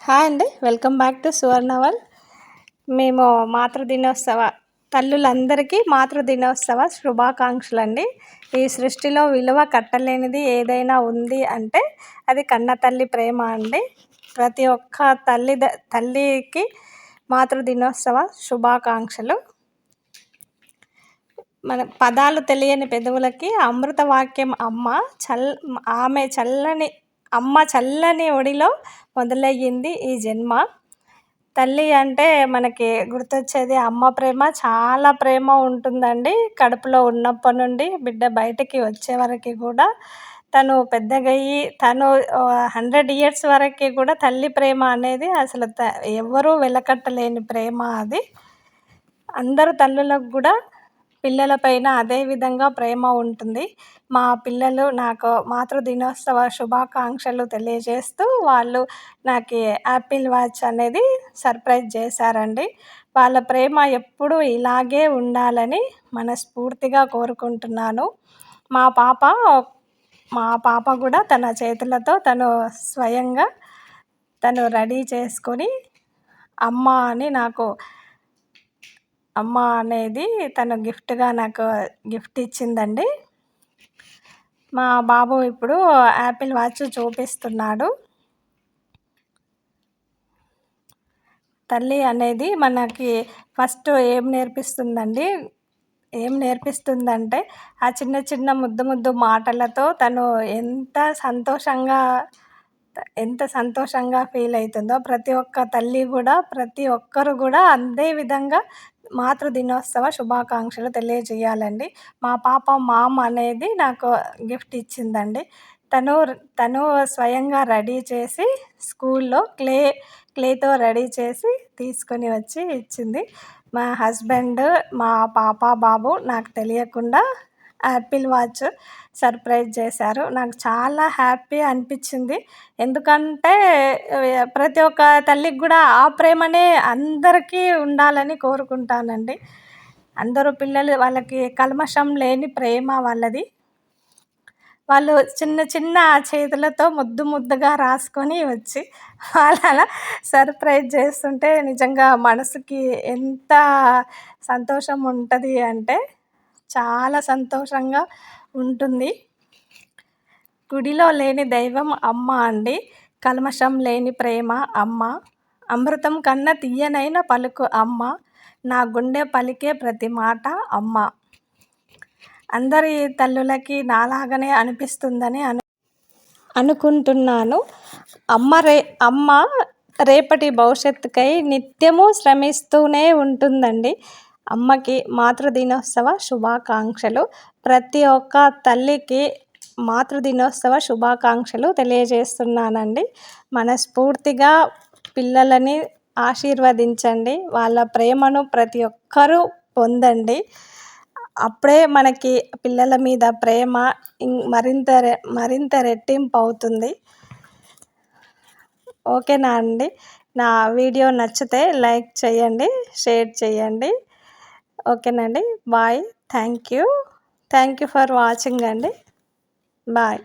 Hi అండి. Welcome back to సువర్ణవల్. మేము తల్లులందరికీ మాతృదినోత్సవ శుభాకాంక్షలండి. ఈ సృష్టిలో విలువ కట్టలేనిది ఏదైనా ఉంది అంటే అది కన్న తల్లి ప్రేమ అండి. ప్రతి ఒక్క తల్లికి మాతృదినోత్సవ శుభాకాంక్షలు. మన పదాలు తెలియని పెదవులకి అమృత వాక్యం అమ్మ చల్లని ఒడిలో మొదలయ్యింది ఈ జన్మ. తల్లి అంటే మనకి గుర్తొచ్చేది అమ్మ ప్రేమ. చాలా ప్రేమ ఉంటుందండి. కడుపులో ఉన్నప్పటి నుండి బిడ్డ బయటికి వచ్చే వరకు కూడా తను పెద్దగయ్యి 100 ఇయర్స్ వరకు కూడా తల్లి ప్రేమ అనేది అసలు ఎవ్వరూ వెలకట్టలేని ప్రేమ అది. అందరు తల్లులకు కూడా పిల్లల పైన అదే విధంగా ప్రేమ ఉంటుంది. మా పిల్లలు నాకు మాతృదినోత్సవ శుభాకాంక్షలు తెలియజేస్తూ వాళ్ళు నాకు యాపిల్ వాచ్ అనేది సర్ప్రైజ్ చేశారండి. వాళ్ళ ప్రేమ ఎప్పుడూ ఇలాగే ఉండాలని మనస్ఫూర్తిగా కోరుకుంటున్నాను. మా పాప కూడా తన చేతులతో స్వయంగా రెడీ చేసుకొని అమ్మ అనేది తను నాకు గిఫ్ట్ ఇచ్చిందండి. మా బాబు ఇప్పుడు యాపిల్ వాచ్ చూపిస్తున్నాడు. తల్లి అనేది మనకి ఫస్ట్ ఏం నేర్పిస్తుందంటే ఆ చిన్న చిన్న ముద్దు మాటలతో తను ఎంత సంతోషంగా ఫీల్ అవుతుందో ప్రతి ఒక్క తల్లి కూడా ప్రతి ఒక్కరు కూడా అదే విధంగా మాతృదినోత్సవ శుభాకాంక్షలు తెలియజేయాలండి. మా పాప మామ్ అనేది నాకు గిఫ్ట్ ఇచ్చిందండి. తను స్వయంగా రెడీ చేసి స్కూల్లో క్లేతో రెడీ చేసి తీసుకొని వచ్చి ఇచ్చింది. మా హస్బెండ్, మా పాప బాబు నాకు తెలియకుండా యాపిల్ వాచ్ సర్ప్రైజ్ చేశారు. నాకు చాలా హ్యాపీ అనిపించింది. ఎందుకంటే ప్రతి ఒక్క తల్లికి కూడా ఆ ప్రేమనే అందరికీ ఉండాలని కోరుకుంటానండి. అందరూ పిల్లలు వాళ్ళకి కల్మషం లేని ప్రేమ వాళ్ళది. వాళ్ళు చిన్న చిన్న చేతులతో ముద్దుగా రాసుకొని వచ్చి వాళ్ళు అలా సర్ప్రైజ్ చేస్తుంటే నిజంగా మనసుకి ఎంత సంతోషం ఉంటుంది అంటే చాలా సంతోషంగా ఉంటుంది. గుడిలో లేని దైవం అమ్మ అండి. కల్మషం లేని ప్రేమ అమ్మ. అమృతం కన్నా తీయనైన పలుకు అమ్మ. నా గుండె పలికే ప్రతి మాట అమ్మ. అందరి తల్లులకి నాలాగనే అనిపిస్తుందని అనుకుంటున్నాను. అమ్మ రేపటి భవిష్యత్తుకై నిత్యము శ్రమిస్తూనే ఉంటుందండి. అమ్మకి మాతృదినోత్సవ శుభాకాంక్షలు. ప్రతి ఒక్క తల్లికి మాతృదినోత్సవ శుభాకాంక్షలు తెలియజేస్తున్నానండి. మనస్ఫూర్తిగా పిల్లలని ఆశీర్వదించండి. వాళ్ళ ప్రేమను ప్రతి ఒక్కరూ పొందండి. అప్పుడే మనకి పిల్లల మీద ప్రేమ మరింత రెట్టింపు అవుతుంది. ఓకేనా అండి? నా వీడియో నచ్చితే లైక్ చేయండి, షేర్ చేయండి. ఓకేనండి. Bye. Thank you for watching అండి. బాయ్.